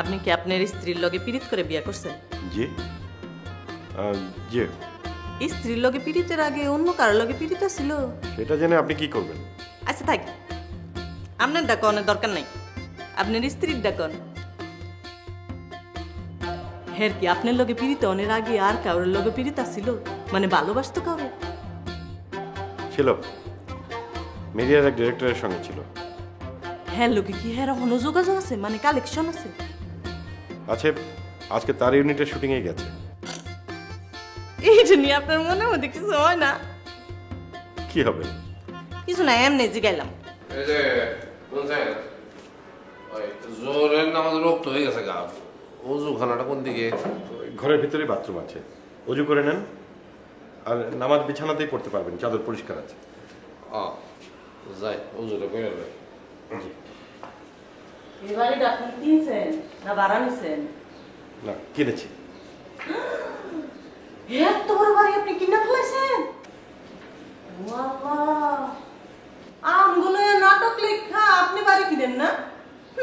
আপনি কি আপনার স্ত্রীর লগে পীড়িত করে বিয়ে করছেন? জি জি। স্ত্রীর লগে পীড়িতের আগে অন্য কারোর লগে পীড়িত ছিল? সেটা জেনে আপনি কি করবেন? আচ্ছা থাক, আপনার ডাকনের দরকার নাই, আপনার স্ত্রীর ডাকন। হের কি আপনার লগে পীড়িত অনের আগে আর কারোর লগে পীড়িত ছিল? মানে ভালোবাসতো কাউরে? ছিল, মিডিয়ার এক ডিরেক্টরের সঙ্গে ছিল। হ্যাঁ লোকে কি হ্যাঁ এখনো যোগাযোগ আছে, মানে কালেকশন আছে? আছে, আজকে তার ইউনিটের শুটিংয়ে গেছে। এইটা নিয়ে আপনার মনে মধ্যে কিছু হয় না? কি হবে? কিছু না, এমনি জিগাইলাম। এই যে বুঝছেন, ওই জোরের নামাজ রক্ত হয়ে গেছে গা। ওজুখানাটা কোন দিকে? ঘরের ভিতরে বাথরুম আছে, অজু করে নেন আর নামাজ বিছানাতেই পড়তে পারবেন, চাদর পরিষ্কার আছে। যাই ওজুটা করে যাবে। এই বাড়িটা আপনি কিনছেন না ভাড়া নিছেন? না, কিনেছি। এত বড় বাড়ি আপনি কিনে ফেলেছেন? আমগুলো নাটক লেখা, আপনি বাড়ি কিনেন না?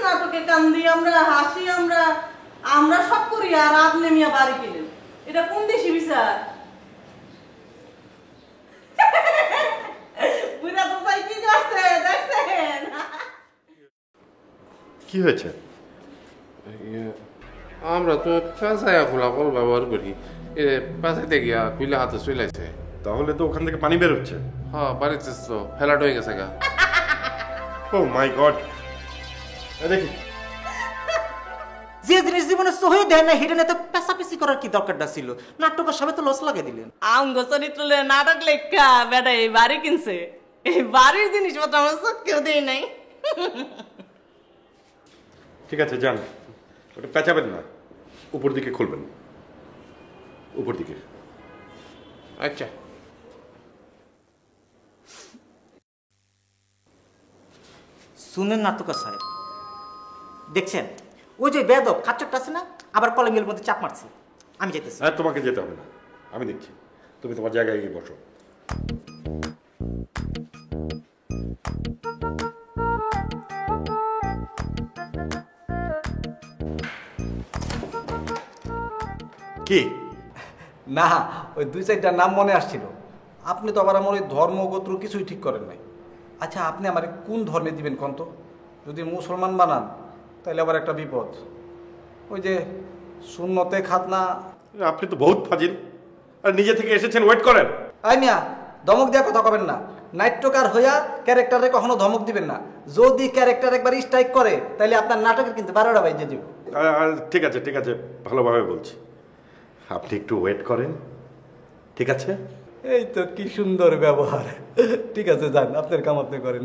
নাটকে কান্দি আমরা, হাসি আমরা, আমরা সব করি আর আপনি মিয়া বাড়ি কিনেন। এটা কোন দেশি বিচার? বুঝা তো ভাই কি করছে দেখছেন? কি হয়েছে? আমরা তো পেঁচাইয়া খোলা কল ব্যবহার করি, এ পেঁচাইতে গিয়া খুলে হাতে চলেছে। তাহলে তো ওখান থেকে পানি বের হচ্ছে। হ্যাঁ বাড়িতে তো ফেলাট হয়ে গেছে গা। ও মাই গড, দেখি। যে জিনিস জীবনে সহি দেয় না হিডেন এত পেশাপেশি করার কি দরকারটা ছিল? নাটকের সবাই তো লস লাগিয়ে দিলেন। আমগো চরিত্র নাটক লেখা বেটা এই বাড়ি কিনছে, এই বাড়ির জিনিসপত্র আমার চোখেও দেয় নাই। ঠিক আছে যান, ওটা পেঁচাবেন না, উপর দিকে খুলবেন, উপর দিকে। আচ্ছা শুনেন নাটকের সাহেব, দেখছেন ওই যে বেদব খাচ্চরটা আছে না, আবার কলঙ্গের মধ্যে চাপ মারছে। আমি যেতেছি। হ্যাঁ, তোমাকে যেতে হবে না, আমি দেখছি। তুমি তোমার জায়গায় গিয়ে বসো। কি? না, ওই দুই চারটা নাম মনে আসছিল। আপনি তো আবার আমার ওই ধর্ম গোত্র কিছুই ঠিক করেন নাই। আচ্ছা আপনি আমার কোন ধর্মে দিবেন কন্ত? যদি মুসলমান বানান তাহলে আবার একটা বিপদ। ওই যে সুন্নতে খাতনা। আপনি তো বহুত ফাজিল, আর নিজে থেকে এসেছেন, ওয়েট করেন। আই মিয়া, ধমক দেওয়ার কথা কবেন না। নাট্যকার হইয়া ক্যারেক্টারে কখনো ধমক দিবেন না। যদি ক্যারেক্টার একবার স্ট্রাইক করে তাহলে আপনার নাটকের কিন্তু 12টা বাজে যাব। ঠিক আছে ঠিক আছে, ভালোভাবে বলছি, আপনি একটু ওয়েট করেন, ঠিক আছে? এই তো কি সুন্দর ব্যবহার। ঠিক আছে যান, আপনার কাম আপনি করেন।